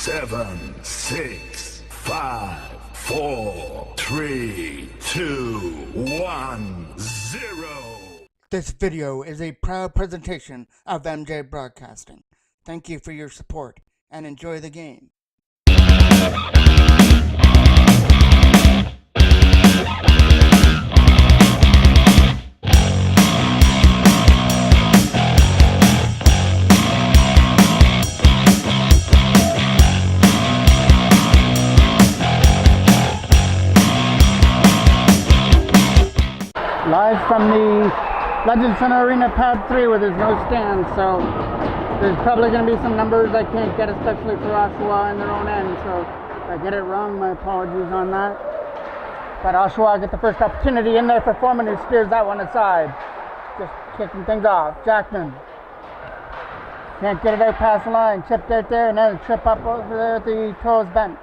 7, 6, 5, 4, 3, 2, 1, 0. This video is a proud presentation of MJ Broadcasting. Thank you for your support and enjoy the game. Live from the Legends Center Arena Pad 3 where there's no stand, so there's probably going to be some numbers I can't get, especially for Oshawa in their own end, so if I get it wrong, my apologies on that. But Oshawa get the first opportunity in there for Foreman, who steers that one aside. Just kicking things off. Jackman can't get it out past the line, chipped out there, and then a trip up over there at the Toros bench.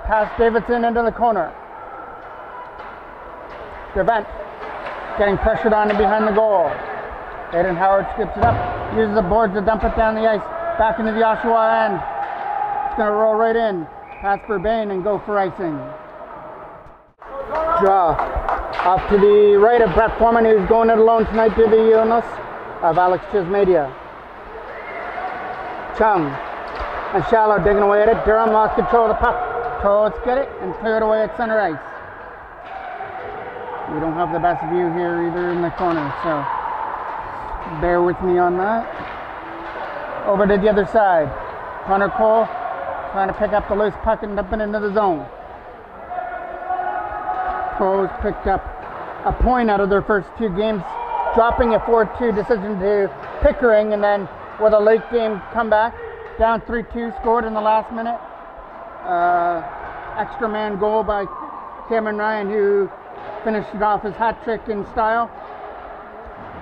Pass Davidson into the corner. Prevent. Getting pressured on and behind the goal. Aiden Howard skips it up, uses the boards to dump it down the ice, back into the Oshawa end. It's going to roll right in. Pass for Bain and go for icing. Draw off to the right of Brett Foreman, who's going it alone tonight to the illness of Alex Chismedia. Chung and Shallow digging away at it. Durham lost control of the puck. Toros get it and clear it away at center ice. We don't have the best view here either in the corner, so bear with me on that. Over to the other side. Connor Cole trying to pick up the loose puck and dump it into the zone. Pros picked up a point out of their first two games, dropping a 4-2 decision to Pickering, and then with a late game comeback, down 3-2, scored in the last minute. Extra man goal by Cameron Ryan, who finished it off his hat trick in style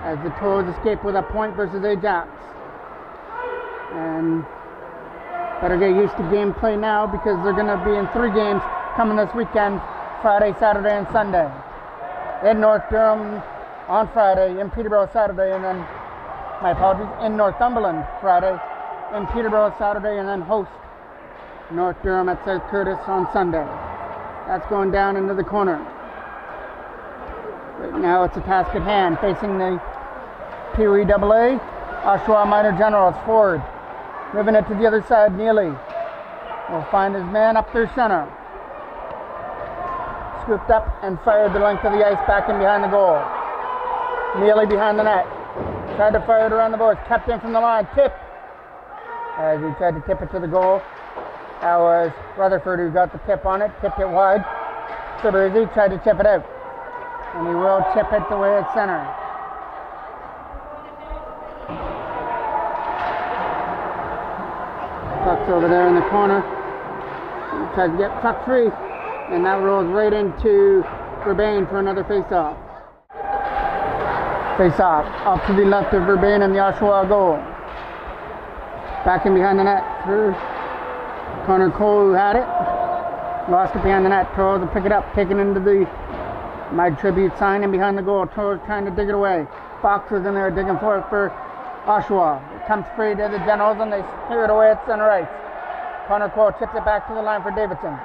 as the Toros escape with a point versus Ajax. And better get used to gameplay now because they're going to be in 3 games coming this weekend, Friday, Saturday, and Sunday. In North Durham on Friday, in Peterborough Saturday, and then, my apologies, in Northumberland Friday, in Peterborough Saturday, and then host North Durham at South Curtis on Sunday. That's going down into the corner. Right now it's a task at hand, facing the Pee-wee AA, Oshawa Minor Generals forward. Moving it to the other side, Neely will find his man up through center. Scooped up and fired the length of the ice back in behind the goal. Neely behind the net. Tried to fire it around the boards, kept in from the line, tip. As he tried to tip it to the goal. That was Rutherford who got the tip on it, tipped it wide. Subaruzzi tried to chip it out. And he will chip it away at center. Puck's over there in the corner. He tries to get puck free. And that rolls right into Verbain for another face-off. Face-off. Off to the left of Verbain and the Oshawa goal. Back in behind the net through Connor Cole, who had it. Lost it behind the net. Toros to pick it up. Taken into the My Tribute sign in behind the goal. Toros trying to dig it away. Fox was in there digging for it for Oshawa. It comes free to the Generals and they clear it away at center ice. Connor Cole chips it back to the line for Davidson.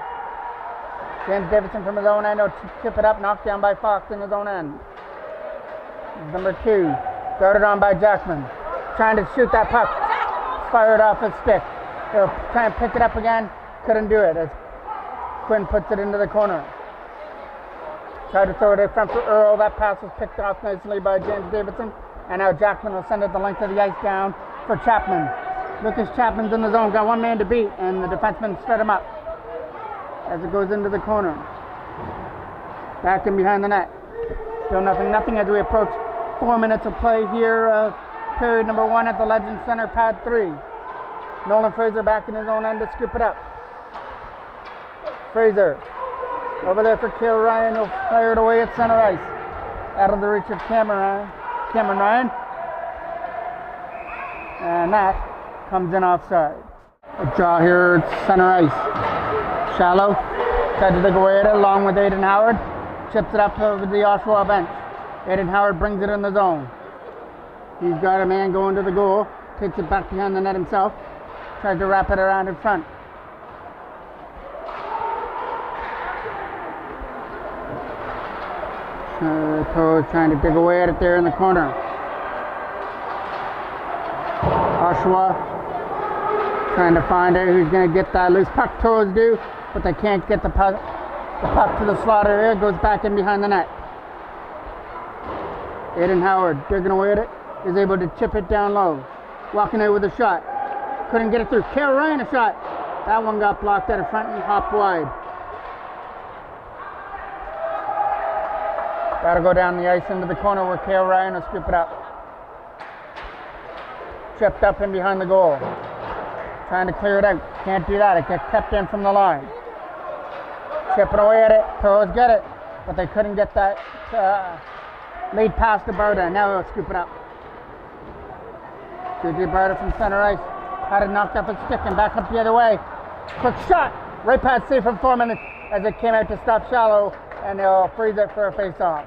James Davidson from his own end will chip it up, knocked down by Fox in his own end. Number 2, started on by Jackman. Trying to shoot that puck. Fired off his stick. He'll try and pick it up again. Couldn't do it as Quinn puts it into the corner. Tried to throw it in front for Earl. That pass was picked off nicely by James Davidson. And now Jackman will send it the length of the ice down for Chapman. Lucas Chapman's in the zone. Got one man to beat. And the defenseman set him up as it goes into the corner. Back in behind the net. Still nothing as we approach 4 minutes of play here. Period number 1 at the Legends Center, Pad 3. Nolan Fraser back in his own end to scoop it up. Fraser. Over there for Cale Ryan, he'll fire it away at center ice. Out of the reach of Cameron Ryan. And that comes in offside. A draw here at center ice. Shallow. Tried to dig away at it along with Aiden Howard. Chips it up over the Oshawa bench. Aiden Howard brings it in the zone. He's got a man going to the goal. Takes it back behind the net himself. Tries to wrap it around in front. Toros trying to dig away at it there in the corner. Oshawa trying to find out who's going to get that loose puck. Toros do, but they can't get the puck to the slot area. It goes back in behind the net. Aiden Howard digging away at it. Is able to chip it down low. Walking out with a shot. Couldn't get it through. Kale Ryan a shot. That one got blocked out of front and hopped wide. Got to go down the ice into the corner where Kale Ryan will scoop it up. Chipped up in behind the goal. Trying to clear it out. Can't do that. It gets kept in from the line. Chipping away at it. Toros get it. But they couldn't get that lead pass to Berta. Now he'll scoop it up. JJ Berta from center ice. Had it knocked off its stick and back up the other way. Quick shot. Right past safe from Foreman as it came out to stop shallow. And they'll freeze it for a face-off.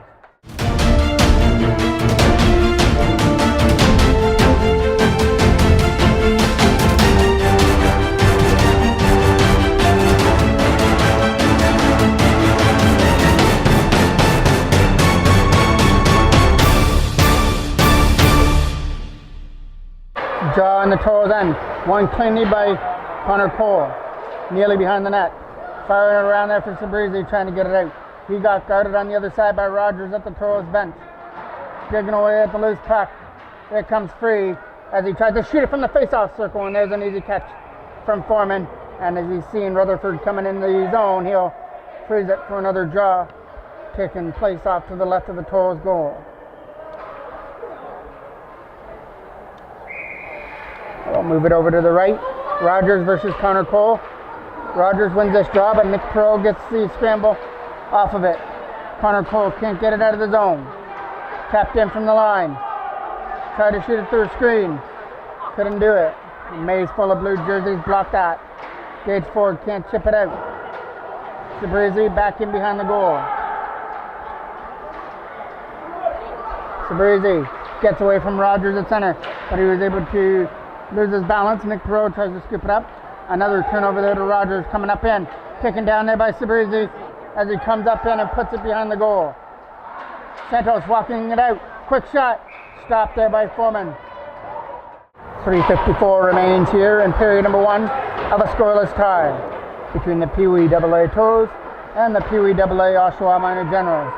Draw on the Toros end. One cleanly by Connor Cole. Nearly behind the net. Firing it around there for Sabrizi, trying to get it out. He got guarded on the other side by Rogers at the Toros bench. Digging away at the loose puck. It comes free as he tried to shoot it from the face-off circle, and there's an easy catch from Foreman. And as he's seeing Rutherford coming in the zone, he'll freeze it for another draw, taking place off to the left of the Toros goal. We'll move it over to the right. Rogers versus Connor Cole. Rogers wins this draw, but Nick Perot gets the scramble off of it. Connor Cole can't get it out of the zone. Tapped in from the line. Tried to shoot it through a screen. Couldn't do it. Maze full of blue jerseys blocked that. Gage Ford can't chip it out. Sabrizi back in behind the goal. Sabrizi gets away from Rogers at center, but he was able to lose his balance. Nick Perot tries to scoop it up. Another turnover there to Rogers coming up in. Taken down there by Sabrizi as he comes up in and puts it behind the goal. Santos walking it out. Quick shot. Stopped there by Foreman. 3:54 remains here in period number one of a scoreless tie between the Pee Wee AA Toros and the Pee Wee AA Oshawa Minor Generals.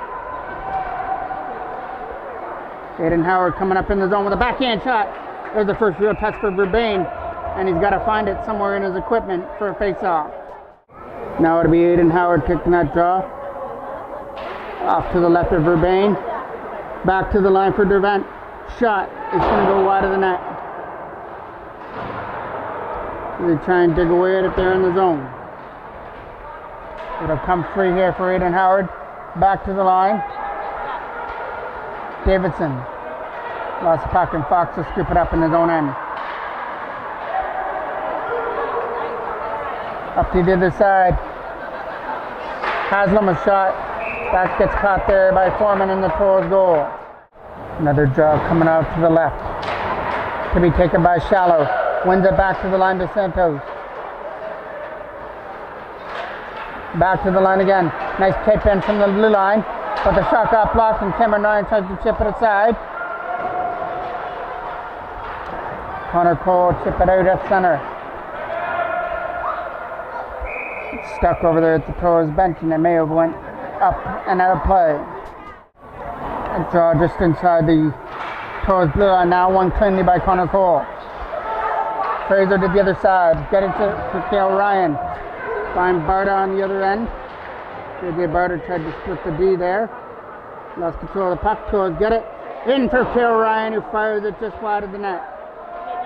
Aiden Howard coming up in the zone with a backhand shot. There's the first real touch for Verbain, and he's got to find it somewhere in his equipment for a face-off. Now it'll be Aiden Howard kicking that draw. Off to the left of Verbain. Back to the line for Dervent. Shot. It's going to go wide of the net. They try and dig away at it there in the zone. It'll come free here for Aiden Howard. Back to the line. Davidson. Lost the puck and Fox will scoop it up in his own end. Up to the other side. Haslam a shot. That gets caught there by Foreman in the Toros goal. Another draw coming out to the left. To be taken by Shallow. Wins it back to the line to Santos. Back to the line again. Nice tape in from the blue line. But the shot got blocked and Cameron Ryan tries to chip it aside. Connor Cole chip it out at center. It's stuck over there at the Toros bench and it may have went up and out of play. A draw just inside the Toros blue line now. One cleanly by Connor Cole. Fraser to the other side. Get it to Kale Ryan. Find Barta on the other end. JJ Barta tried to split the D there. Lost control of the puck. Toros get it. In for Kale Ryan, who fires it just wide of the net.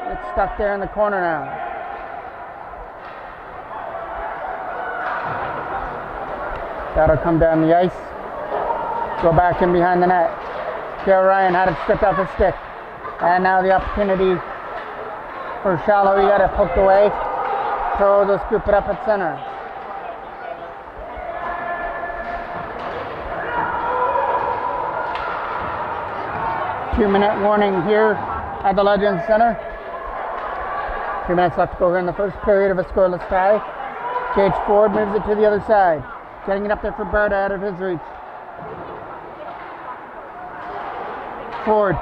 It's stuck there in the corner now. That'll come down the ice. Go back in behind the net. Kale Ryan had it stripped off his stick. And now the opportunity for Shallow. He got it poked away. Toros will scoop it up at center. Two-minute warning here at the Legends Center. 2 minutes left to go here in the first period of a scoreless tie. Gage Ford moves it to the other side. Getting it up there for Berta out of his reach. Ford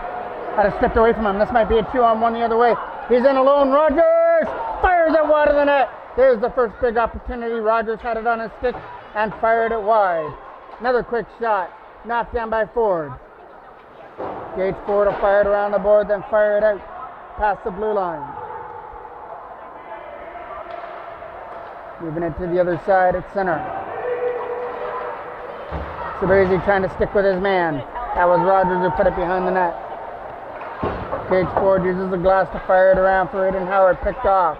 had it stepped away from him. This might be a 2-on-1 the other way. He's in alone. Rogers fires it wide of the net. There's the first big opportunity. Rogers had it on his stick and fired it wide. Another quick shot. Knocked down by Ford. Gage Ford will fire it around the board, then fire it out past the blue line. Moving it to the other side at center. Sabrizi trying to stick with his man. That was Rogers who put it behind the net. Gage Ford uses the glass to fire it around for Aiden Howard. Picked off.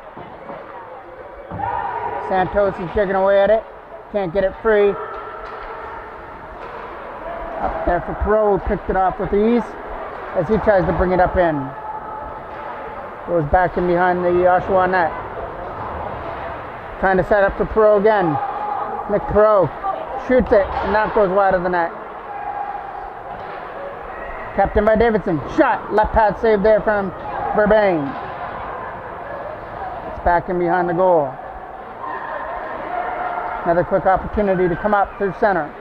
Santos is jigging away at it. Can't get it free. Up there for Perot, who picked it off with ease as he tries to bring it up in. Goes back in behind the Oshawa net. Trying to set up for Perot again. Nick Perot shoots it, and that goes wide of the net. Captain by Davidson. Shot. Left pad save there from Verbain. It's back in behind the goal. Another quick opportunity to come up through center.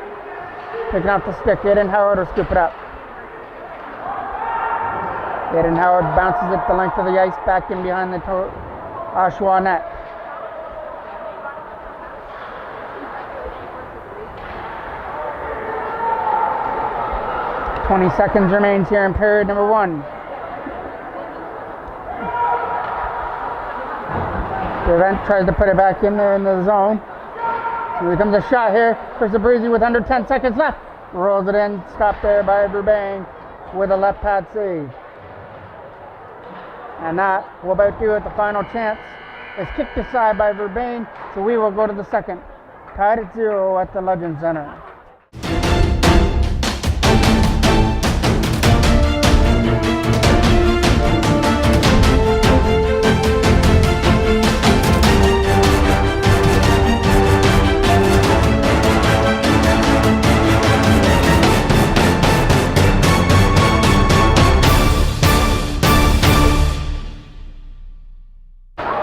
Picking up the stick. Aiden Howard will scoop it up. Aiden Howard bounces it the length of the ice back in behind the Oshawa net. .20 seconds remains here in period number 1. Durant tries to put it back in there in the zone. Here comes a shot here for Sabrizi with under 10 seconds left. Rolls it in, stopped there by Verbain with a left pad save. And that will about do it. The final chance is kicked aside by Verbain, so we will go to the second. Tied at 0 at the Legend Center.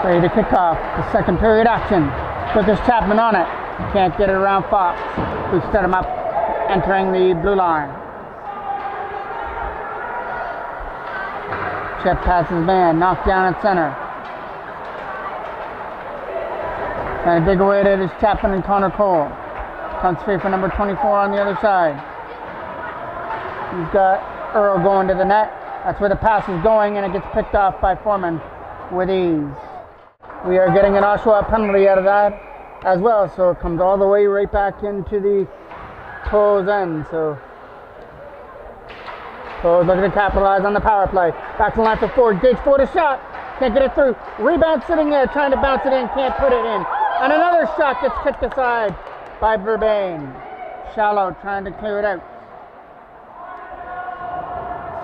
Ready to kick off the second period action. Quickest Chapman on it. Can't get it around Fox, who set him up entering the blue line. Chet passes man, knocked down at center. Trying to dig away at it is Chapman and Connor Cole. Comes free for number 24 on the other side. He's got Earl going to the net. That's where the pass is going, and it gets picked off by Foreman with ease. We are getting an Oshawa penalty out of that as well, so it comes all the way right back into the Toros end. So Toros looking to capitalize on the power play. Back to the line for Ford. Gage Ford a shot. Can't get it through. Rebound sitting there trying to bounce it in. Can't put it in. And another shot gets kicked aside by Verbain. Shallow trying to clear it out.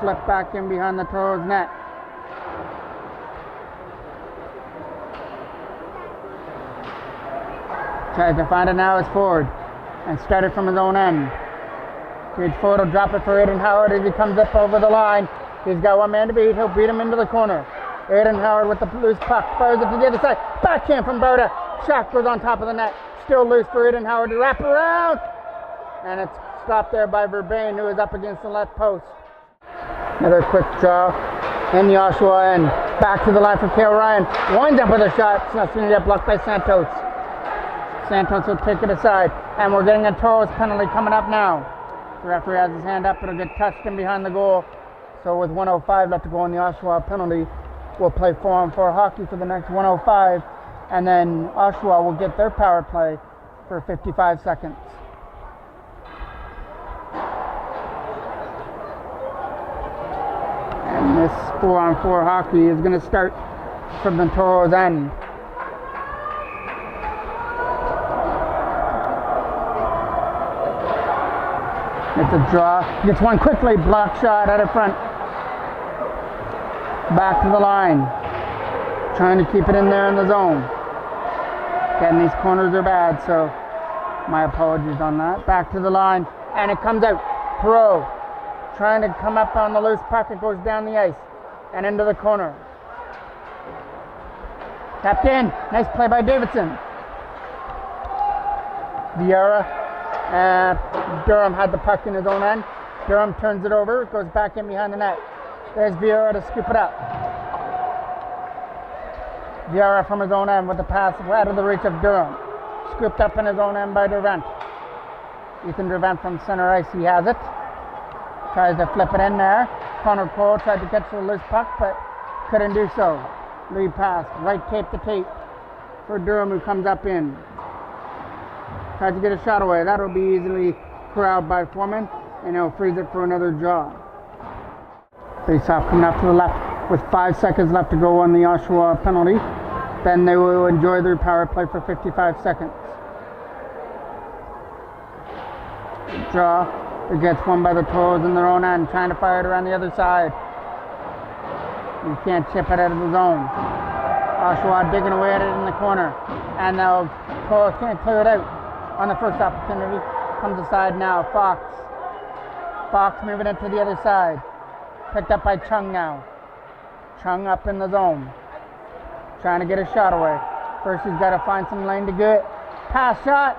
Slip back in behind the Toros net. Tries to find it now as Ford and start it from his own end. Gage Ford will drop it for Aiden Howard as he comes up over the line. He's got one man to beat. He'll beat him into the corner. Aiden Howard with the loose puck. Fires it to the other side. Backhand from Berta. Shot goes on top of the net. Still loose for Aiden Howard to wrap around. And it's stopped there by Verbain, who is up against the left post. Another quick draw in the Oshawa end. Back to the line for Cale Ryan. Winds up with a shot. It's not going to get blocked by Santos. Santos will take it aside, and we're getting a Toros penalty coming up now. The referee has his hand up. It'll get touched in behind the goal. So with 1:05 left to go in the Oshawa penalty, we'll play 4-on-4 hockey for the next 1:05, and then Oshawa will get their power play for 55 seconds. And this 4-on-4 hockey is going to start from the Toros end. It's a draw. Gets one quickly. Block shot out of front. Back to the line. Trying to keep it in there in the zone. Again, these corners are bad, so my apologies on that. Back to the line. And it comes out. Pro. Trying to come up on the loose puck. It goes down the ice. And into the corner. Tapped in. Nice play by Davidson. Vieira. Durham had the puck in his own end. Durham turns it over, goes back in behind the net. There's Vieira to scoop it up. Vieira from his own end with the pass out of the reach of Durham. Scooped up in his own end by Dervent. Ethan Dervent from center ice, he has it. Tries to flip it in there. Connor Cole tried to catch the loose puck, but couldn't do so. Lead pass, right tape to tape for Durham, who comes up in. Tries to get a shot away. That'll be easily corralled by Foreman, and he'll freeze it for another draw. Face-off coming up to the left with 5 seconds left to go on the Oshawa penalty. Then they will enjoy their power play for 55 seconds. Draw. It gets won by the Toros in their own end, trying to fire it around the other side. You can't chip it out of the zone. Oshawa digging away at it in the corner. And now Toros can't clear it out on the first opportunity. Comes aside now. Fox moving it to the other side. Picked up by Chung now. Chung up in the zone. Trying to get a shot away. First he's got to find some lane to get. Pass shot.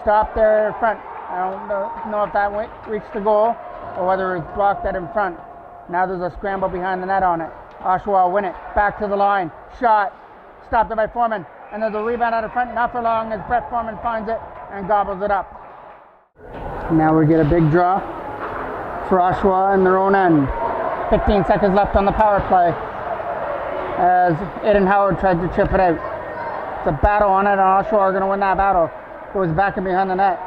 Stop there in front. I don't know if that reached the goal or whether it was blocked that in front. Now there's a scramble behind the net on it. Oshawa win it. Back to the line. Shot. Stopped it by Foreman. And there's a rebound out of front. Not for long as Brett Foreman finds it and gobbles it up. Now we get a big draw for Oshawa in their own end. 15 seconds left on the power play as Aiden Howard tries to chip it out. It's a battle on it, and Oshawa are going to win that battle. Goes back and behind the net.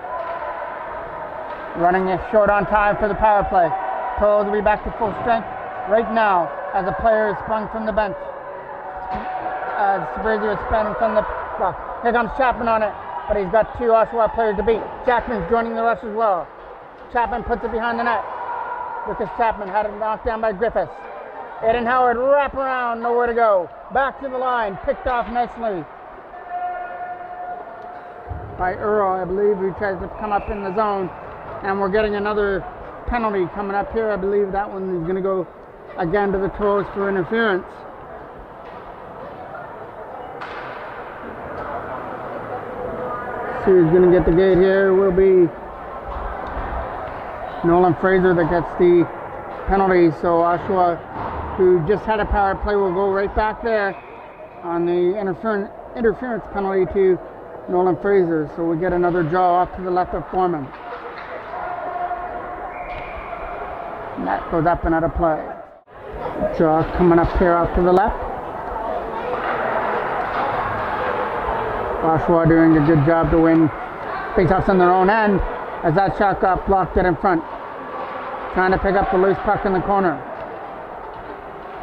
Running it short on time for the power play. Toros will be back to full strength right now as a player is sprung from the bench. As Sabrizi was spun from the block. Here comes Chapman on it, but he's got two Oshawa players to beat. Chapman's joining the rush as well. Chapman puts it behind the net. Lucas Chapman had it knocked down by Griffiths. Aiden Howard wrap around, nowhere to go. Back to the line, picked off nicely by Earl, I believe, who tries to come up in the zone. And we're getting another penalty coming up here. I believe that one is going to go again to the Toros for interference. See who's going to get the gate here. Will be Nolan Fraser that gets the penalty. So Oshawa, who just had a power play, will go right back there on the interference penalty to Nolan Fraser. So we get another draw off to the left of Foreman. And that goes up and out of play. Draw coming up here off to the left. Oshawa doing a good job to win faceoffs on their own end as that shot got blocked dead in front. Trying to pick up the loose puck in the corner.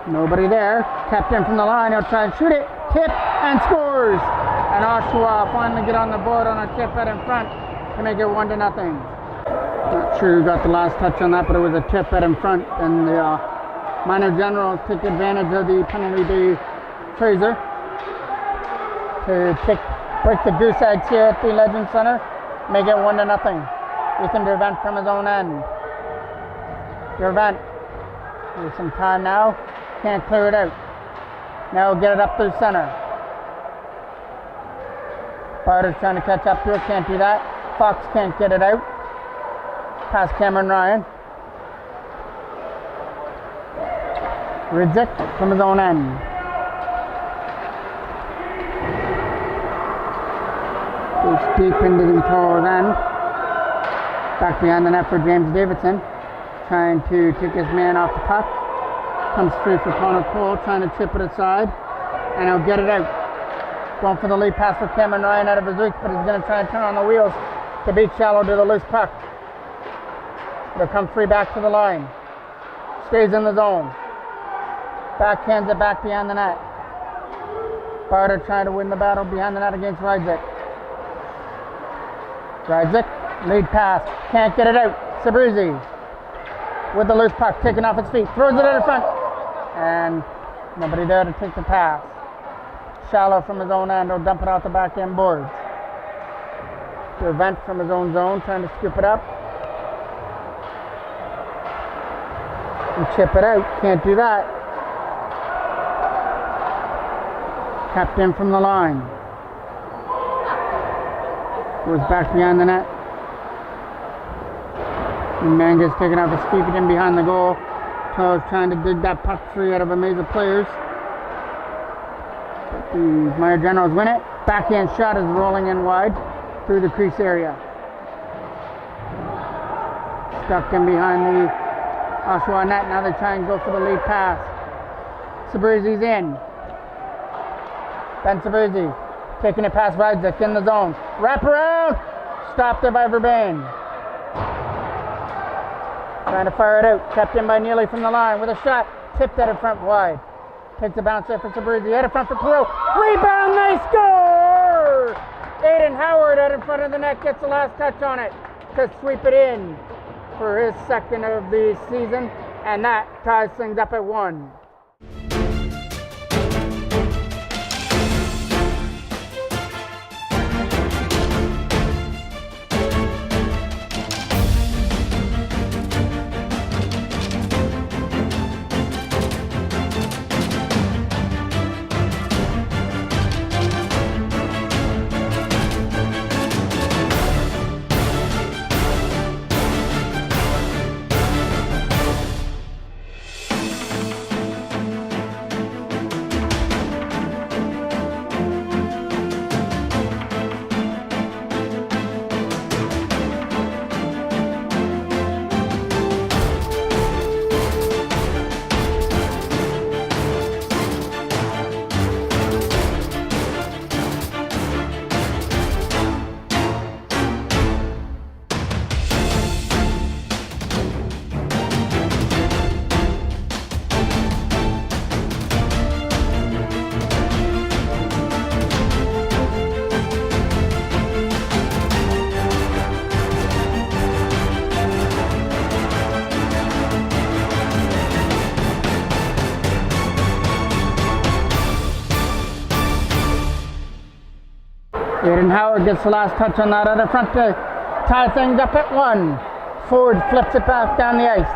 Nobody there. Kept in from the line. He'll try and shoot it. Tip and scores. And Oshawa finally get on the board on a tip out in front to make it 1-0. Not sure who got the last touch on that, but it was a tip out in front. And the minor generals take advantage of the penalty to Fraser to break the goose eggs here at the Legend Center. Make it 1-0. Ethan Dervent from his own end. Dervent with some time now. Can't clear it out. Now get it up through center. Barter's trying to catch up to it. Can't do that. Fox can't get it out. Past Cameron Ryan. Ridzik from his own end. Goes deep into the Toros end. Back behind the net for James Davidson. Trying to take his man off the puck. Comes free for Connor Cole, trying to chip it aside. And he'll get it out. Going for the lead pass for Cameron Ryan out of his reach, but he's going to try and turn on the wheels to beat Shallow to the loose puck. They'll come free back to the line. Stays in the zone. Backhands it back behind the net. Barter trying to win the battle behind the net against Rydzik. Rydzik, lead pass. Can't get it out. Sabrizi with the loose puck, taking off its feet. Throws it out in front. And nobody there to take the pass. Shallow from his own end will dump it out the back end boards. Dervent from his own zone, trying to scoop it up. And chip it out. Can't do that. Kept in from the line. Goes back behind the net. And Manga's taking off his feet in behind the goal. Toros trying to dig that puck free out of a maze of players. The Meyer Generals win it. Backhand shot is rolling in wide through the crease area. Stuck in behind the Oshawa net. Now they try and go for the lead pass. Sabrizi's in. Ben Sabrizi taking it past Rydzek in the zone. Wrap around. Stopped there by Verbain. Trying to fire it out. Kept in by Neely from the line with a shot. Tipped at it front wide. Takes a bounce there for Sabrizi. Out in front for Perot. Rebound. They score! Aiden Howard out in front of the net gets the last touch on it to sweep it in for his second of the season. And that ties things up at 1. Aiden Howard gets the last touch on that other front to tie things up at 1. Ford flips it back down the ice.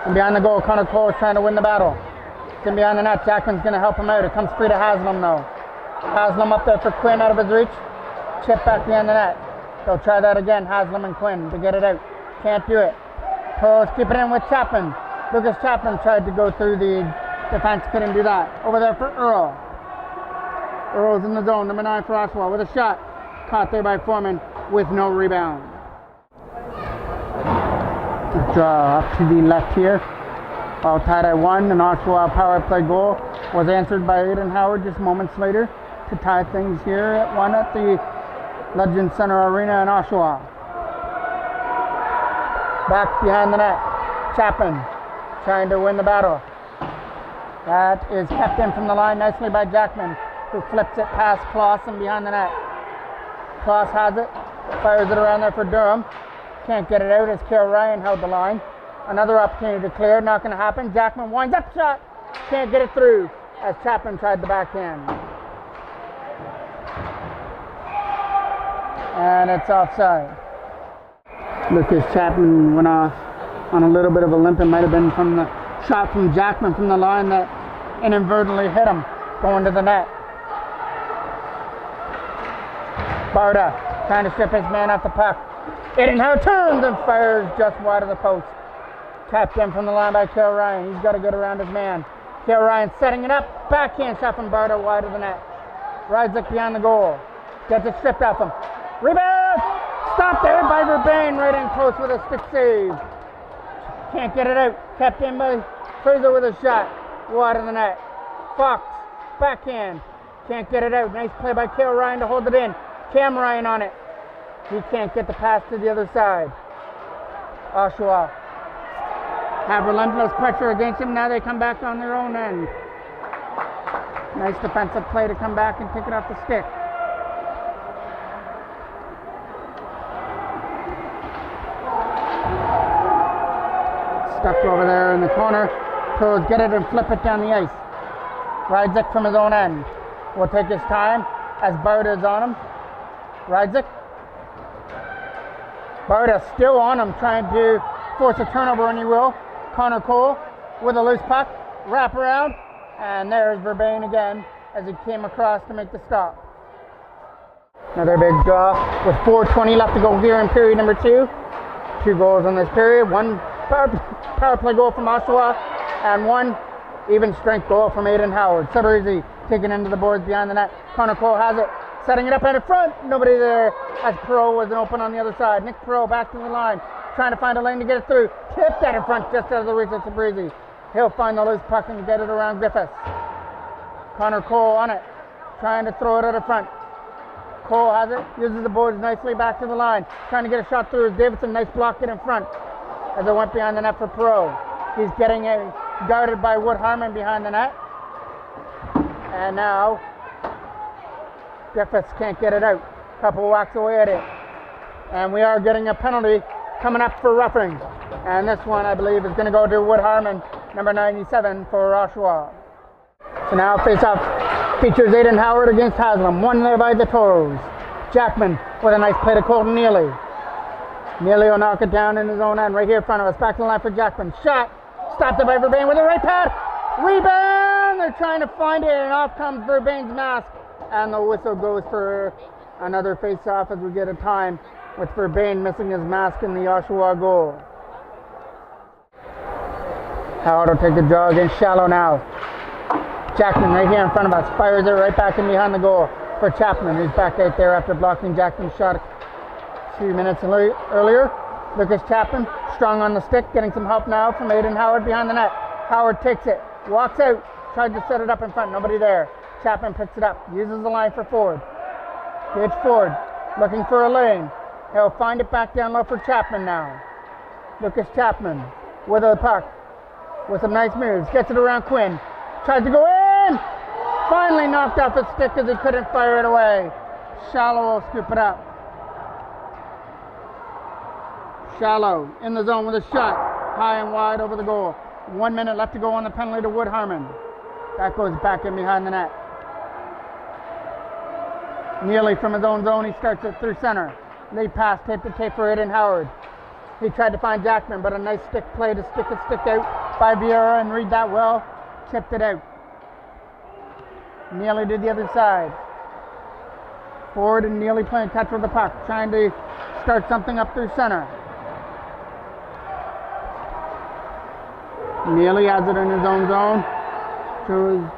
And behind the goal, Connor Cole is trying to win the battle. It's in behind the net. Jackman's going to help him out. It comes free to Haslam though. Haslam up there for Quinn out of his reach. Chip back behind the net. They'll try that again, Haslam and Quinn, to get it out. Can't do it. Toros keep it in with Chapman. Lucas Chapman tried to go through the defense, couldn't do that. Over there for Earl. Earl's in the zone, number 9 for Oshawa with a shot. Caught there by Foreman with no rebound. Draw up to the left here. All tied at 1. An Oshawa power play goal was answered by Aiden Howard just moments later to tie things here at 1 at the Legend Center Arena in Oshawa. Back behind the net. Chapman trying to win the battle. That is kept in from the line nicely by Jackman, who flips it past Clausen behind the net. Klaus has it, fires it around there for Durham. Can't get it out as Kale Ryan held the line. Another opportunity to clear, not going to happen. Jackman winds up shot, can't get it through as Chapman tried the backhand. And it's offside. Lucas Chapman went off on a little bit of a limp. It might have been from the shot from Jackman from the line that inadvertently hit him going to the net. Barda trying to strip his man off the puck. Aiden Howard turns and fires just wide of the post. Tapped in from the line by Kale Ryan. He's got to get around his man. Kale Ryan setting it up. Backhand shot from Barda wide of the net. Rydzek behind the goal. Gets it stripped off him. Rebound! Stopped there by Verbain, right in close with a stick save. Can't get it out. Kept in by Fraser with a shot. Wide of the net. Fox, backhand. Can't get it out. Nice play by Kale Ryan to hold it in. Cam Ryan on it. He can't get the pass to the other side. Oshawa have relentless pressure against him. Now they come back on their own end. Nice defensive play to come back and pick it off the stick. Stuck over there in the corner. Toros get it and flip it down the ice. Rydzek from his own end. Will take his time as Barda is on him. Rydzek. Barda still on him, trying to force a turnover, and he will. Connor Cole with a loose puck. Wrap around. And there's Verbain again as he came across to make the stop. Another big draw with 4:20 left to go here in period number 2. 2 goals in this period. 1 power play goal from Oshawa and 1 even strength goal from Aiden Howard. Sept taken into the boards behind the net. Connor Cole has it, setting it up in front. Nobody there as Perot was open on the other side. Nick Perot back to the line, trying to find a lane to get it through. Tipped that in front just out of the reach of Sept. He'll find the loose puck and get it around Griffiths. Connor Cole on it, trying to throw it out of front. Cole has it, uses the boards nicely back to the line, trying to get a shot through. Davidson, nice block it in front as it went behind the net for Perot. He's getting guarded by Wood Harmon behind the net. And now Griffiths can't get it out. Couple whacks away at it. And we are getting a penalty coming up for roughing. And this one, I believe, is going to go to Wood Harmon, number 97 for Oshawa. So now face-off features Aiden Howard against Haslam. 1 there by the Toros. Jackman with a nice play to Colton Neely. Neely will knock it down in his own end right here in front of us. Back to the line for Jackman. Shot. Stopped it by Verbain with a right pad. Rebound! They're trying to find it, and off comes Verbain's mask. And the whistle goes for another face-off as we get a time with Verbain missing his mask in the Oshawa goal. Howard will take the draw against Shallow now. Jackman right here in front of us. Fires it right back in behind the goal for Chapman, who's back out there after blocking Jackman's shot 2 minutes earlier. Lucas Chapman, strong on the stick, getting some help now from Aiden Howard behind the net. Howard takes it, walks out, tried to set it up in front, nobody there. Chapman picks it up, uses the line for Ford. Gage Ford, looking for a lane. He'll find it back down low for Chapman now. Lucas Chapman with a puck, with some nice moves, gets it around Quinn. Tries to go in! Finally knocked off his stick because he couldn't fire it away. Shallow will scoop it up. Shallow in the zone with a shot. High and wide over the goal. 1 minute left to go on the penalty to Wood Harmon. That goes back in behind the net. Neely from his own zone, he starts it through center. Lead pass, tape to tape for Aiden Howard. He tried to find Jackman, but a nice stick play to stick a stick out by Vieira and read that well. Chipped it out. Neely to the other side. Ford and Neely playing catch with the puck, trying to start something up through center. Neely has it in his own zone.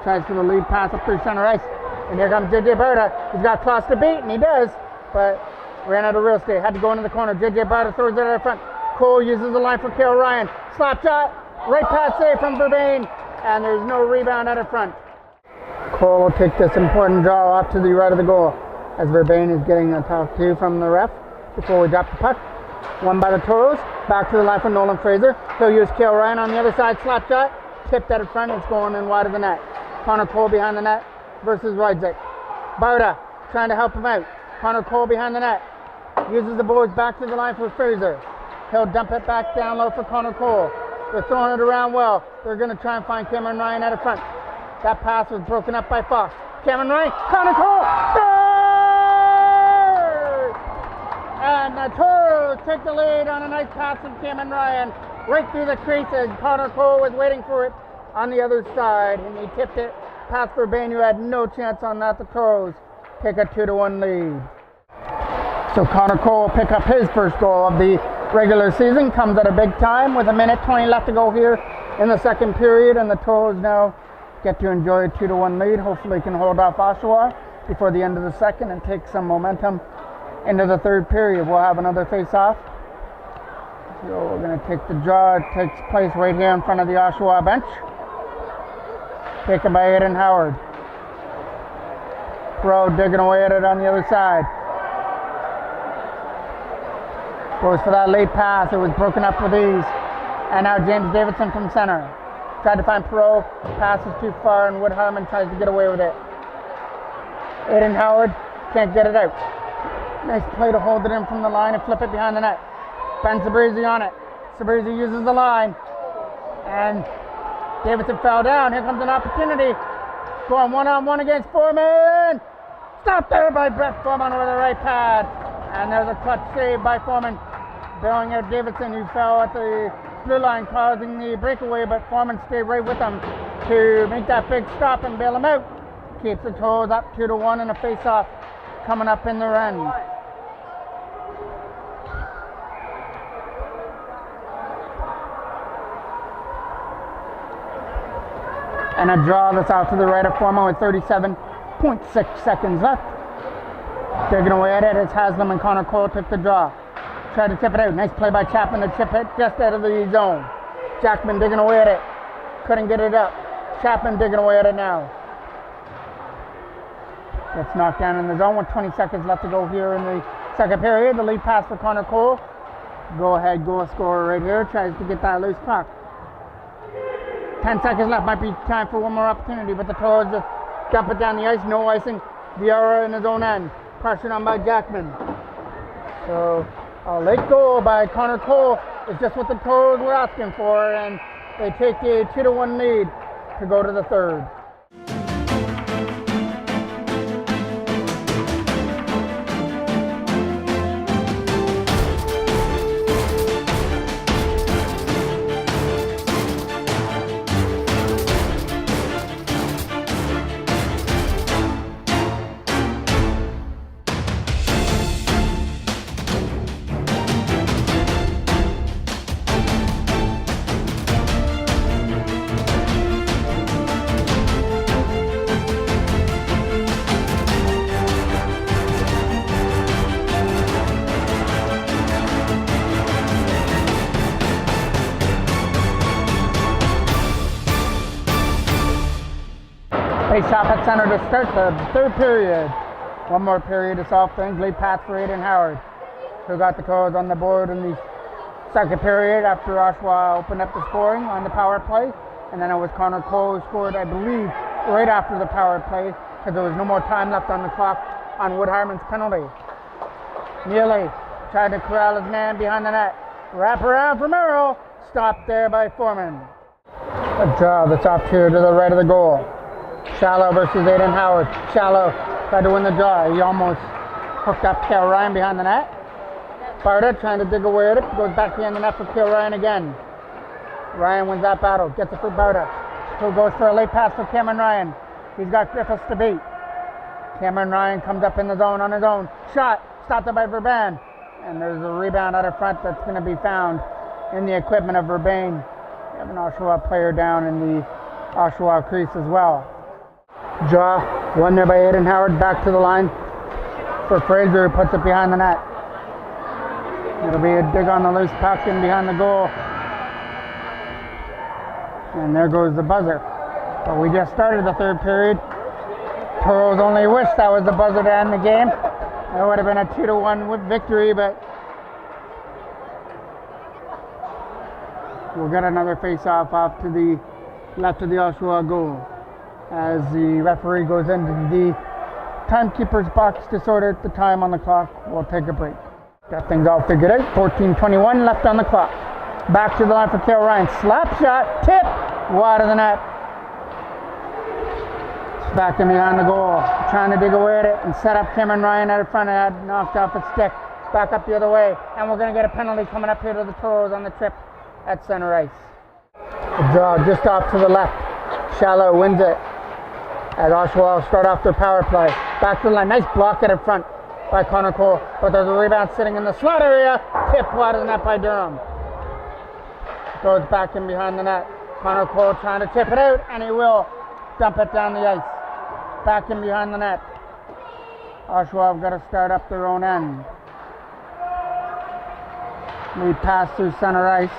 Tries for the lead pass up through center ice. And here comes JJ Barta. He's got class to beat, and he does, but ran out of real estate. Had to go into the corner. JJ Barta throws it out front. Cole uses the line for Cale Ryan. Slap shot. Right pass save from Verbain. And there's no rebound out of front. Cole will take this important draw off to the right of the goal as Verbain is getting a talk to from the ref before we drop the puck. Won by the Toros. Back to the line for Nolan Fraser. He'll use Cale Ryan on the other side. Slap shot. Tipped out of front. It's going in wide of the net. Connor Cole behind the net versus Rydzik. Barta trying to help him out. Connor Cole behind the net. Uses the boards back to the line for Fraser. He'll dump it back down low for Connor Cole. They're throwing it around well. They're going to try and find Cameron Ryan out of front. That pass was broken up by Fox. Cameron Ryan, Connor Cole, scores! And the Toros take the lead on a nice pass from Cameron Ryan right through the creases. Connor Cole was waiting for it on the other side, and he tipped it past Verbain, who had no chance on that. The Toros take a 2-1 lead. So Connor Cole will pick up his first goal of the regular season. Comes at a big time with 1:20 left to go here in the second period, and the Toros now get to enjoy a 2-1 lead. Hopefully can hold off Oshawa before the end of the second and take some momentum into the third period. We'll have another face-off. So we're going to take the draw. It takes place right here in front of the Oshawa bench. Taken by Aiden Howard. Pro digging away at it on the other side. Goes for that late pass. It was broken up with ease. And now James Davidson from center. Tried to find Perot. Pass is too far, and Wood Harmon tries to get away with it. Aiden Howard can't get it out. Nice play to hold it in from the line and flip it behind the net. Ben Sabrizi on it. Sabrizi uses the line. And Davidson fell down. Here comes an opportunity. Going one-on-one against Foreman. Stopped there by Brett Foreman with a right pad. And there's a clutch save by Foreman, bailing out Davidson, who fell at the blue line, causing the breakaway, but Foreman stayed right with him to make that big stop and bail him out. Keeps the Toros up 2-1 in a face-off coming up in their end. And a draw that's out to the right of Foreman with 37.6 seconds left. Digging away at it, it's Haslam and Connor Cole took the draw. Tried to tip it out. Nice play by Chapman to chip it just out of the zone. Jackman digging away at it. Couldn't get it up. Chapman digging away at it now. Gets knocked down in the zone with 20 seconds left to go here in the second period. The lead pass for Connor Cole. Go ahead, goal scorer right here. Tries to get that loose puck. 10 seconds left. Might be time for one more opportunity, but the Toros just dump it down the ice. No icing. Vieira in his own end. Pressured on by Jackman. So a late goal by Connor Cole is just what the Toros were asking for, and they take a 2-1 lead to go to the third. Face off at center to start the third period. One more period of soft things. Lead pass for Aiden Howard, who got the Toros on the board in the second period after Oshawa opened up the scoring on the power play. And then it was Connor Cole who scored, I believe, right after the power play, because there was no more time left on the clock on Wood Harmon's penalty. Neely tried to corral his man behind the net. Wrap around for Merrill. Stopped there by Foreman. A draw that's off here to the right of the goal. Shallow versus Aiden Howard. Shallow tried to win the draw. He almost hooked up Kale Ryan behind the net. Barta trying to dig away at it. Goes back behind the net for Kale Ryan again. Ryan wins that battle. Gets it for Barta, who goes for a late pass for Cameron Ryan. He's got Griffiths to beat. Cameron Ryan comes up in the zone on his own. Shot. Stopped by Verban. And there's a rebound out of front that's going to be found in the equipment of Verbain. We have an Oshawa player down in the Oshawa crease as well. Draw, won there by Aiden Howard, back to the line for Fraser, who puts it behind the net. It'll be a dig on the loose puck in behind the goal. And there goes the buzzer. But we just started the third period. Toros only wish that was the buzzer to end the game. It would have been a 2-1 victory, but we'll get another face-off off to the left of the Oshawa goal, as the referee goes into the timekeeper's box to sort out the time on the clock. We'll take a break. Got things all figured out. 14:21 left on the clock. Back to the line for Kale Ryan. Slap shot, tip, wide of the net. Back in behind the goal, trying to dig away at it and set up Cameron Ryan out in front, and had knocked off its stick. Back up the other way, and we're going to get a penalty coming up here to the Toros on the trip at center ice. A draw just off to the left. Shallow wins it, as Oshawa will start off their power play. Back to the line, nice block at in front by Connor Cole, but there's a rebound sitting in the slot area. Tip wide of the net by Durham. Goes back in behind the net. Connor Cole trying to tip it out, and he will dump it down the ice. Back in behind the net. Oshawa have got to start up their own end. Lead pass through center ice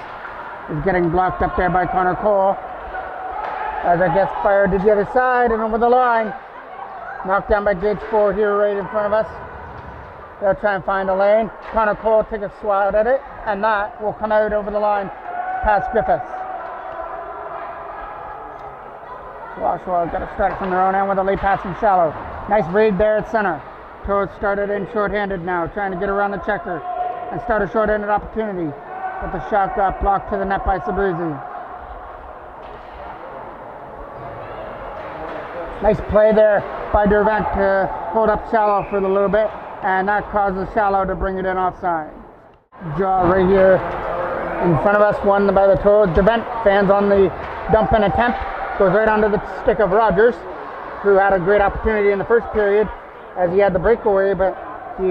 is getting blocked up there by Connor Cole, as it gets fired to the other side and over the line. Knocked down by Gage Ford here right in front of us. They'll try and find a lane. Connor Cole take a swat at it, and that will come out over the line past Griffiths. So Oshawa have got to start from their own end with a late pass from Shallow. Nice read there at center. Toros started in short-handed now, trying to get around the checker and start a short-handed opportunity. But the shot got blocked to the net by Sabrizi. Nice play there by Dervent to hold up Shallow for a little bit, and that causes Shallow to bring it in offside. Draw right here in front of us, won by the Toros. Dervent, fans on the dump and attempt, goes right onto the stick of Rogers, who had a great opportunity in the first period as he had the breakaway, but he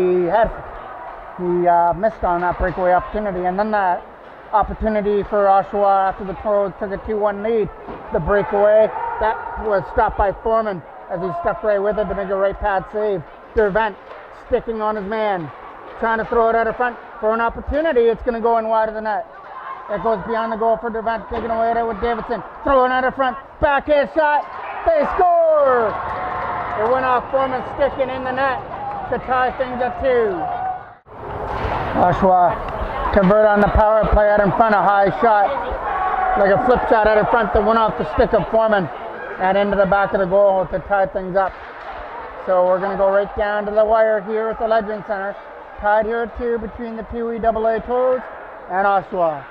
missed on that breakaway opportunity. And then that opportunity for Oshawa after the Toros took a 2-1 lead. The breakaway That was stopped by Foreman as he stuck right with it to make a right pad save. Dervent sticking on his man, trying to throw it out of front for an opportunity. It's going to go in wide of the net. It goes beyond the goal for Dervent, taking away there with Davidson. Throwing out of front, backhand shot. They score! It went off Foreman sticking in the net to tie things at 2. Oshawa convert on the power play out in front. A high shot, like a flip shot out in front that went off the stick of Foreman and into the back of the goal to tie things up. So we're going to go right down to the wire here at the Legend Center. Tied here at 2 between the 2EAA Toros and Oshawa.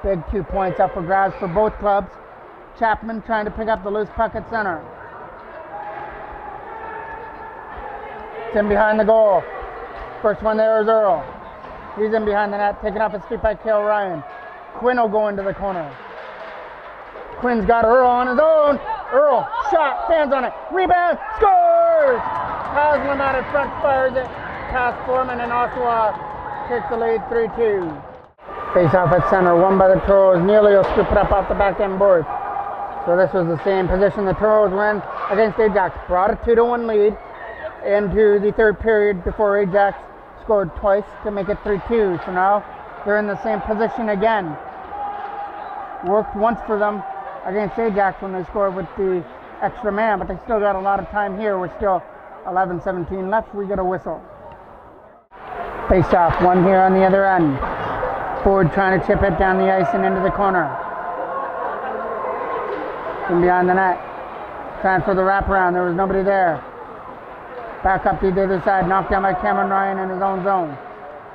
Big 2 points up for grabs for both clubs. Chapman trying to pick up the loose puck at center. It's in behind the goal. First one there is Earl. He's in behind the net, taken off his feet by Cale Ryan. Quinn will go into the corner. Quinn's got Earl on his own. Earl, shot, stands on it. Rebound, scores! Haslam out in front, fires it past Foreman, and Oshawa takes the lead 3-2. Face off at center, won by the Toros. Neely will scoop it up off the back end board. So this was the same position the Toros win against Ajax. Brought a 2-1 lead into the third period before Ajax scored twice to make it 3-2. So now they're in the same position again. Worked once for them against Ajax when they scored with the extra man, but they still got a lot of time here. We're still 11-17 left. We get a whistle. Face off, one here on the other end. Ford trying to chip it down the ice and into the corner. From behind the net. Trying for the wraparound. There was nobody there. Back up to the other side. Knocked down by Cameron Ryan in his own zone.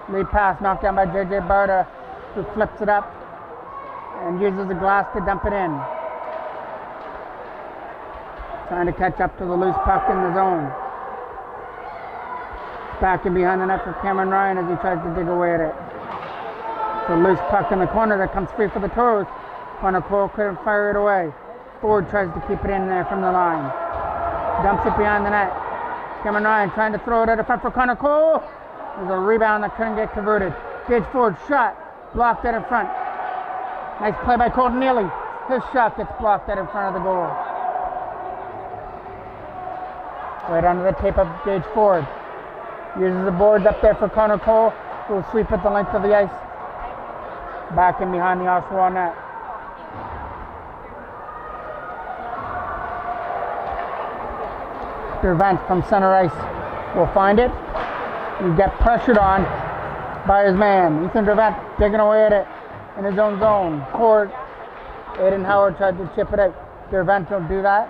Lead pass knocked down by JJ Barta, who flips it up and uses the glass to dump it in. Trying to catch up to the loose puck in the zone. Back in behind the net for Cameron Ryan as he tries to dig away at it. The loose puck in the corner that comes free for the Toros. Connor Cole couldn't fire it away. Ford tries to keep it in there from the line. Dumps it behind the net. Cameron Ryan trying to throw it out of front for Connor Cole. There's a rebound that couldn't get converted. Gage Ford shot, blocked out in front. Nice play by Colton Neely. His shot gets blocked out in front of the goal. Right under the tape of Gage Ford. Uses the boards up there for Connor Cole, who will sweep at the length of the ice. Back in behind the Oshawa net. Dervent from center ice will find it. You get pressured on by his man. Ethan Dervent digging away at it in his own zone. Ford, Aiden Howard tried to chip it out. Dervent will do that,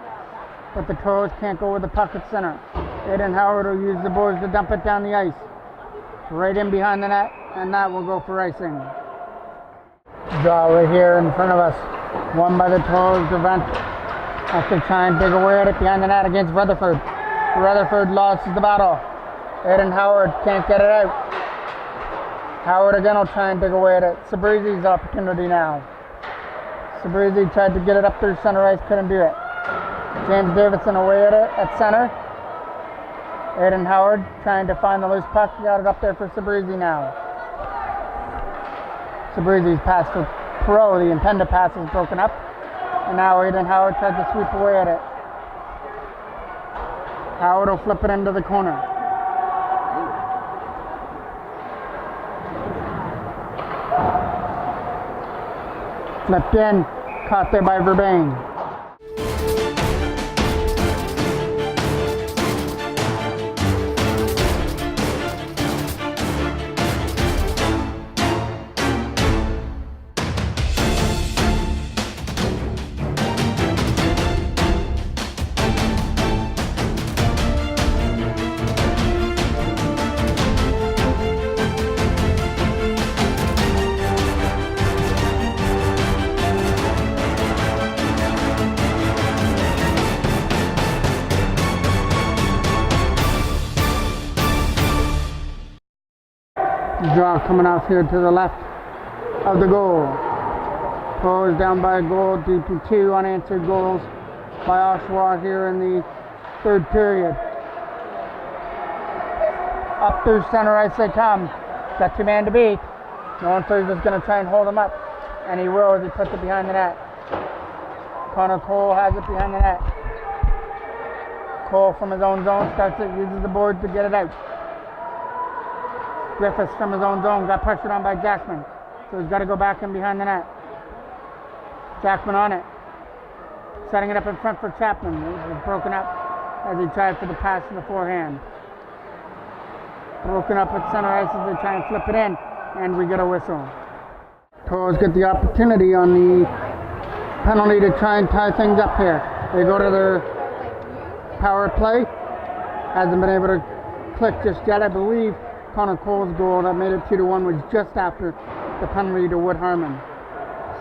but the Toros can't go with the puck at center. Aiden Howard will use the boards to dump it down the ice. Right in behind the net, and that will go for icing. Draw right here in front of us. Won by the Toros. Dervent after trying to dig away at it behind the net against Rutherford. Rutherford lost the battle. Aiden Howard can't get it out. Howard again will try and dig away at it. Sabrizi's opportunity now. Sabrizi tried to get it up through center ice, couldn't do it. James Davidson away at it at center. Aiden Howard trying to find the loose puck. Got it up there for Sabrizi now. Sabrizi's pass for Pro. The intended pass is broken up. And now Aiden Howard tried to sweep away at it. Howard will flip it into the corner. Flipped in, caught there by Verbain. Draw coming off here to the left of the goal. Toros down by a goal due to 2 unanswered goals by Oshawa here in the third period. Up through center ice they come. Got 2 man to beat. Northford is going to try and hold him up, and he will as he puts it behind the net. Connor Cole has it behind the net. Cole from his own zone starts it, uses the board to get it out. Griffiths from his own zone got pressured on by Jackman, so he's got to go back in behind the net. Jackman on it, setting it up in front for Chapman. It was broken up as he tried for the pass to the forehand. Broken up at center ice as they try and flip it in, and we get a whistle. Toros get the opportunity on the penalty to try and tie things up here. They go to their power play. Hasn't been able to click just yet. I believe Connor Cole's goal that made it 2-1 was just after the penalty to Wood Harmon.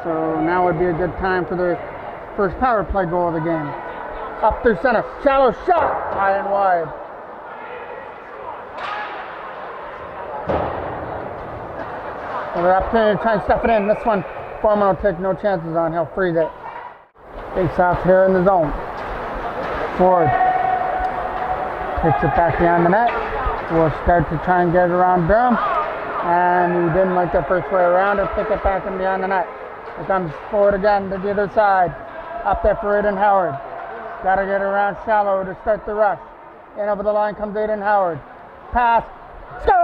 So now would be a good time for their first power play goal of the game. Up through center, shallow shot, high and wide. Another opportunity to try and stuff it in. This one, Foreman will take no chances on. He'll freeze it. Takes off here in the zone. Ford takes it back behind the net. We'll start to try and get it around Durham. And he didn't like the first way around. He'll pick it back in behind the net. Here comes Ford again to the other side. Up there for Aiden Howard. Got to get around shallow to start the rush. In over the line comes Aiden Howard. Pass. Scores!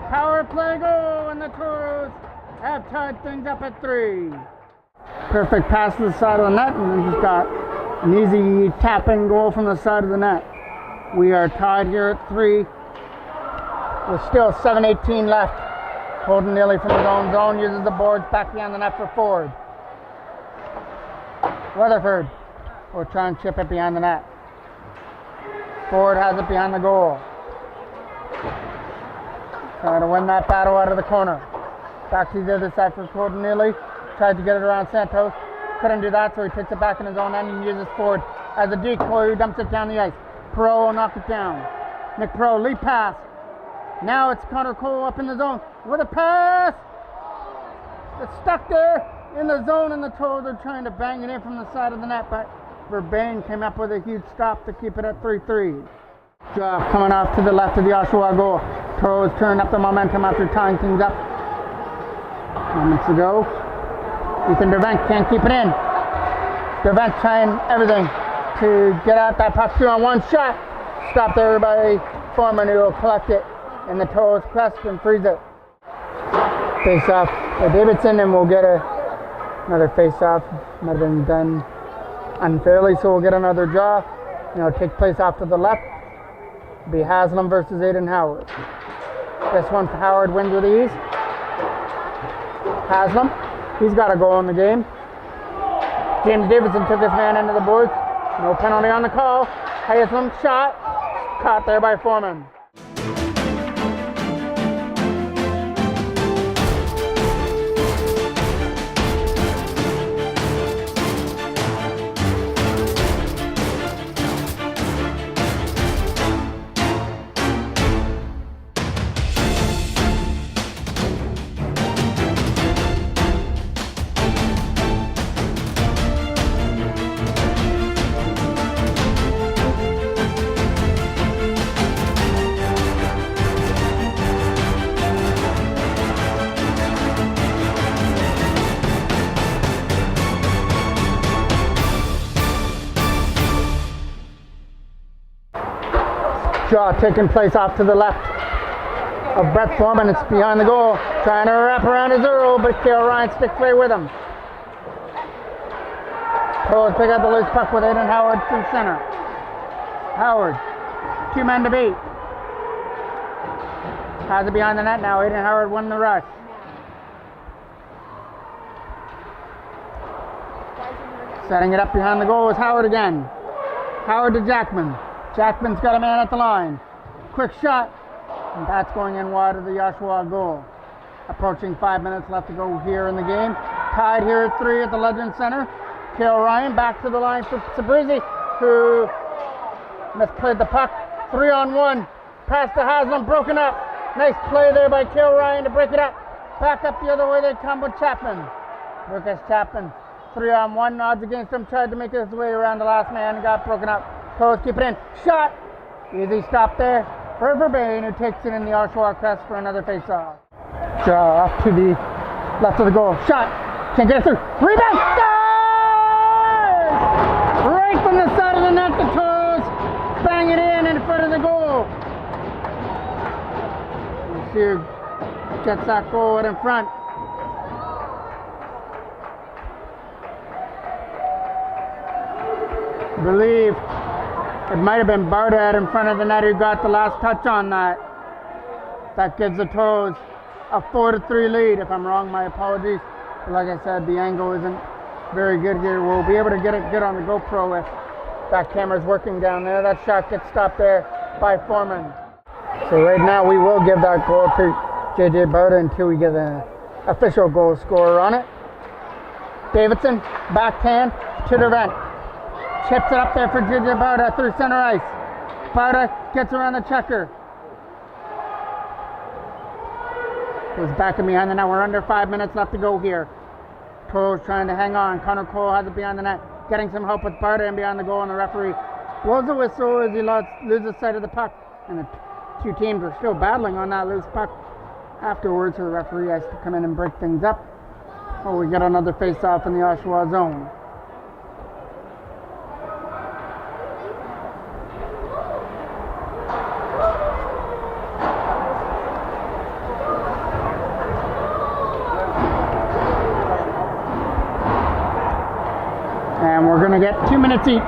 Power play goal, and the Toros have tied things up at 3. Perfect pass to the side of the net, and then just got an easy tap-in goal from the side of the net. We are tied here at 3. With still 7:18 left. Holden Neely from his own zone uses the boards back behind the net for Ford. Weatherford will try and chip it behind the net. Ford has it behind the goal. Trying to win that battle out of the corner. Back to the other side for Holden Neely. Tried to get it around Santos. Couldn't do that, so he takes it back in his own end and uses Ford as a decoy who dumps it down the ice. Perot will knock it down. Nick Perot, lead pass. Now it's Connor Cole up in the zone with a pass. It's stuck there in the zone, and the Toros are trying to bang it in from the side of the net, but Verbain came up with a huge stop to keep it at 3-3. Draft coming off to the left of the Oshawa goal. Toros turned up the momentum after tying things up moments ago. Ethan Dervent can't keep it in. Dervent trying everything to get out that puck through on one shot. Stopped there by Foreman, who will collect it in the Toros crest and freeze it. Face off by Davidson, and we'll get another face off. Might have been done unfairly, so we'll get another draw. It'll take place off to the left. It'll be Haslam versus Aiden Howard. This one for Howard wins with ease. Haslam, he's got a goal in the game. James Davidson took his man into the boards. No penalty on the call. Haslam shot, caught there by Foreman. Draw taking place off to the left of Brett Foreman. It's behind the goal. Trying to wrap around his Earl, but Kale Ryan sticks right with him. Toros pick up the loose puck with Aiden Howard through center. Howard, 2 men to beat. Has it behind the net now. Aiden Howard won the rush. Setting it up behind the goal is Howard again. Howard to Jackman. Jackman's got a man at the line. Quick shot, and that's going in wide of the Oshawa goal. Approaching 5 minutes left to go here in the game. Tied here at 3 at the Legend Center. Kale Ryan back to the line for Sabrizi, who misplayed the puck. 3-on-1. Pass to Haslam, broken up. Nice play there by Kale Ryan to break it up. Back up the other way they come with Chapman. Lucas Chapman, 3-on-1. Odds against him. Tried to make his way around the last man. Got broken up. Toros keep it in. Shot. Easy stop there for Verbain, who takes it in the Oshawa crest for another face-off. Draw off to the Left of the goal. Shot. Can't get it through. Rebound. Scores! Right from the side of the net, the Toros bang it in front of the goal. Let's see who gets that goal in front. I believe it might have been Barda in front of the net who got the last touch on that. That gives the Toros a 4-3 lead. If I'm wrong, my apologies. But like I said, the angle isn't very good here. We'll be able to get it good on the GoPro if that camera's working down there. That shot gets stopped there by Foreman. So right now we will give that goal to JJ Barda until we get an official goal scorer on it. Davidson, backhand to the vent. Chips it up there for JJ Barda through center ice. Barda gets around the checker. Goes back and behind the net. We're under 5 minutes left to go here. Toros trying to hang on. Connor Cole has it behind the net. Getting some help with Barda and behind the goal, and the referee blows the whistle as he loses sight of the puck. And the two teams are still battling on that loose puck. Afterwards, the referee has to come in and break things up. Or we get another face-off in the Oshawa zone. And we're going to get 2 minutes each.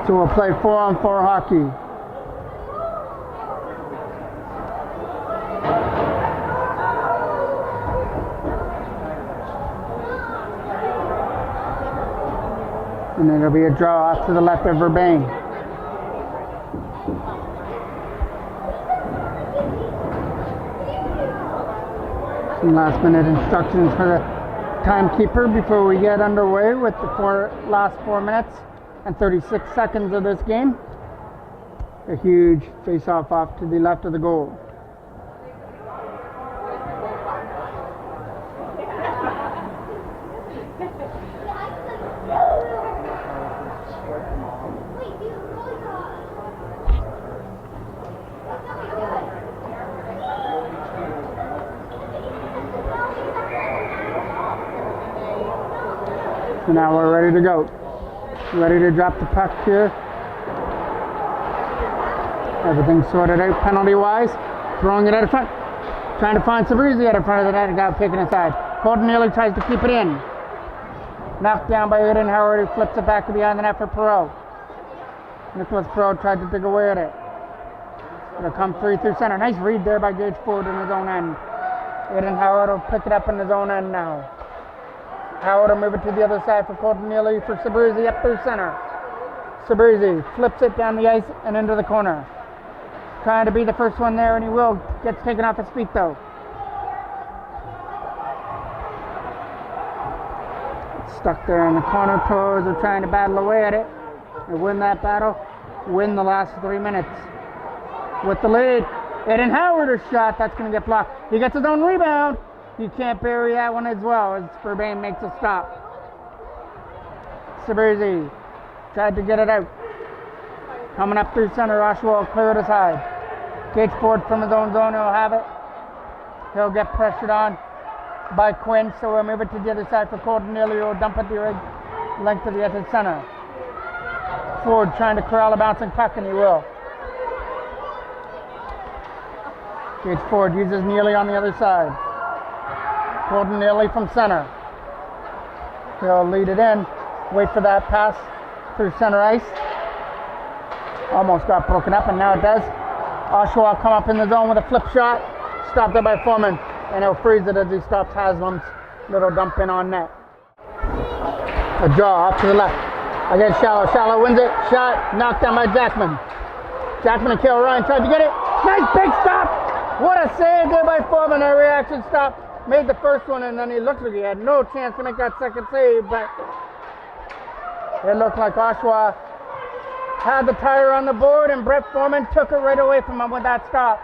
So we'll play 4-on-4 hockey. And then it'll be a draw off to the left of Verbain. Some last minute instructions for the timekeeper before we get underway with the last 4 minutes and 36 seconds of this game. A huge face-off off to the left of the goal. So now we're ready to go. Ready to drop the puck here. Everything sorted out penalty-wise. Throwing it out of front. Trying to find Sabrizi out in front of the net and got taken aside. Colton nearly tries to keep it in. Knocked down by Aiden Howard, who flips it back to behind the net for Perot. Nicholas Perot tried to dig away at it. It'll come free through center. Nice read there by Gage Ford in his own end. Aiden Howard will pick it up in his own end now. Howard will move it to the other side for Colton Neely for Sabrizi up through center. Sabrizi flips it down the ice and into the corner. Trying to be the first one there, and he will. Gets taken off his feet though. Stuck there in the corner. Toros are trying to battle away at it. They win that battle. Win the last 3 minutes. With the lead. Aiden Howard a shot. That's going to get blocked. He gets his own rebound. You can't bury that one as well as Verbain makes a stop. Sabrizi tried to get it out. Coming up through center, Oshawa will clear it aside. Gage Ford from his own zone, he'll have it. He'll get pressured on by Quinn, so we'll move it to the other side for Colton Neely, who will dump it the length of the edge of center. Ford trying to corral a bouncing puck, and he will. Gage Ford uses Neely on the other side. Colton Neely from center. He'll lead it in. Wait for that pass through center ice. Almost got broken up, and now it does. Oshawa come up in the zone with a flip shot. Stopped there by Foreman, and he'll freeze it as he stops Haslam's little dump in on net. A draw off to the left. Against Shallow. Shallow wins it. Shot knocked down by Jackman. Jackman and Kale Ryan tried to get it. Nice big stop. What a save there by Foreman. A reaction stop. Made the first one, and then he looked like he had no chance to make that second save, but it looked like Oshawa had the tire on the board, and Brett Foreman took it right away from him with that stop.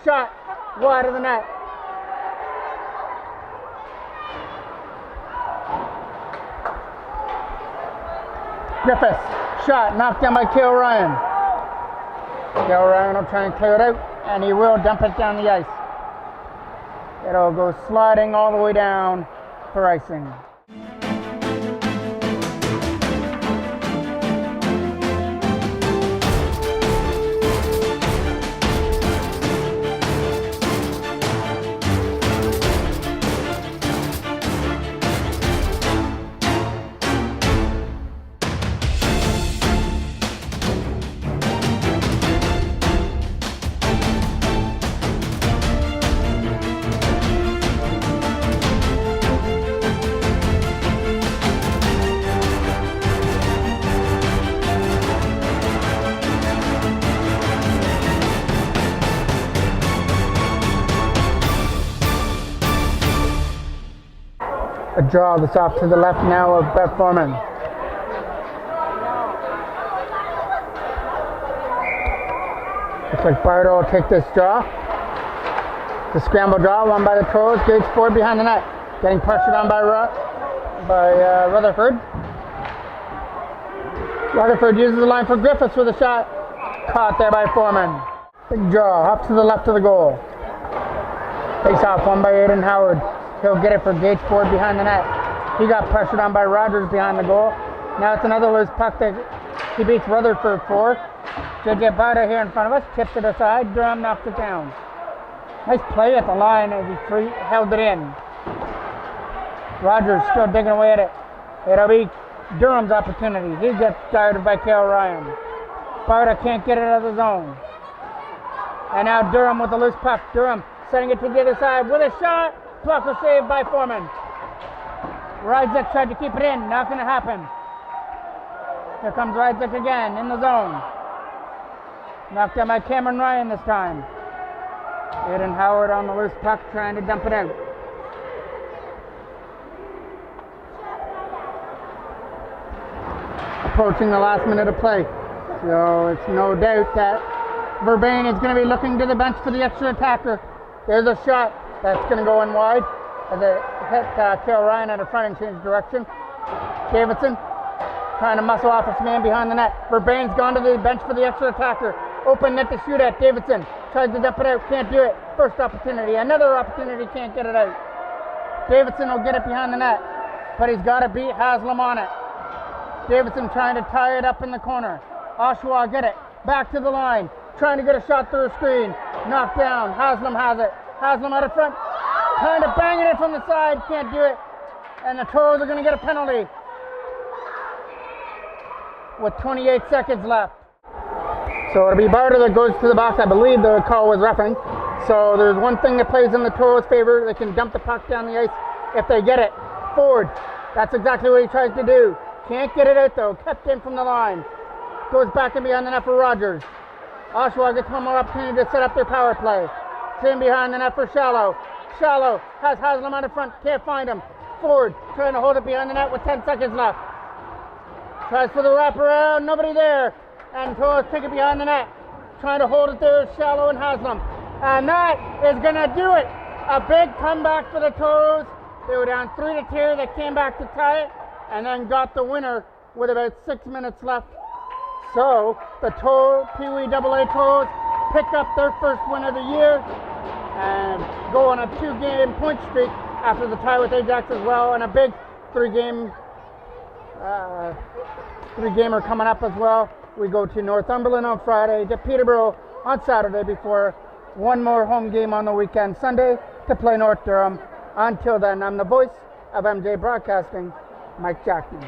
Shot wide of the net. Griffiths, shot knocked down by Kale Ryan. Kale Ryan will try and clear it out, and he will dump it down the ice. It'll go sliding all the way down for icing. A draw that's off to the left now of Brett Foreman. Looks like Bardo will take this draw. The scramble draw won by the Toros. Gage Ford behind the net. Getting pressured on by Rutherford. Rutherford uses the line for Griffiths with a shot. Caught there by Foreman. Big draw up to the left of the goal. Face off won by Aiden Howard. He'll get it for Gage Ford behind the net. He got pressured on by Rogers behind the goal. Now it's another loose puck that he beats Rutherford for. JJ Barda here in front of us, tipped it aside. Durham knocked it down. Nice play at the line as he held it in. Rogers still digging away at it. It'll be Durham's opportunity. He gets guarded by Cale Ryan. Barda can't get it out of the zone. And now Durham with the loose puck. Durham setting it to the other side with a shot. Puck was saved by Foreman. Rydzik tried to keep it in. Not going to happen. Here comes Rydzik again in the zone. Knocked down by Cameron Ryan this time. Aiden Howard on the loose puck trying to dump it out. Approaching the last minute of play. So it's no doubt that Verbain is going to be looking to the bench for the extra attacker. There's a shot. That's going to go in wide as it hit Cale Ryan at the front and changed direction. Davidson trying to muscle off his man behind the net. Verbain's gone to the bench for the extra attacker. Open net to shoot at. Davidson tries to dump it out. Can't do it. First opportunity. Another opportunity. Can't get it out. Davidson will get it behind the net, but he's got to beat Haslam on it. Davidson trying to tie it up in the corner. Oshawa get it. Back to the line. Trying to get a shot through a screen. Knocked down. Haslam has it. Haslam out of front, kind of banging it from the side, can't do it. And the Toros are going to get a penalty with 28 seconds left. So it'll be Barter that goes to the box. I believe the call was roughing. So there's one thing that plays in the Toros' favor. They can dump the puck down the ice if they get it. Ford, that's exactly what he tries to do. Can't get it out though, kept in from the line. Goes back and behind the net for Rogers. Oshawa gets one more opportunity to set up their power play. In behind the net for Shallow. Shallow has Haslam on the front, can't find him. Ford trying to hold it behind the net with 10 seconds left. Tries for the wraparound, nobody there. And Toros take it behind the net. Trying to hold it there, Shallow and Haslam. And that is going to do it. A big comeback for the Toros. They were down 3-2. They came back to tie it and then got the winner with about 6 minutes left. So the Pee Wee AA Toros pick up their first win of the year and go on a 2-game point streak after the tie with Ajax as well, and a big three-gamer coming up as well. We go to Northumberland on Friday, to Peterborough on Saturday before one more home game on the weekend Sunday to play North Durham. Until then, I'm the voice of MJ Broadcasting, Mike Jackman.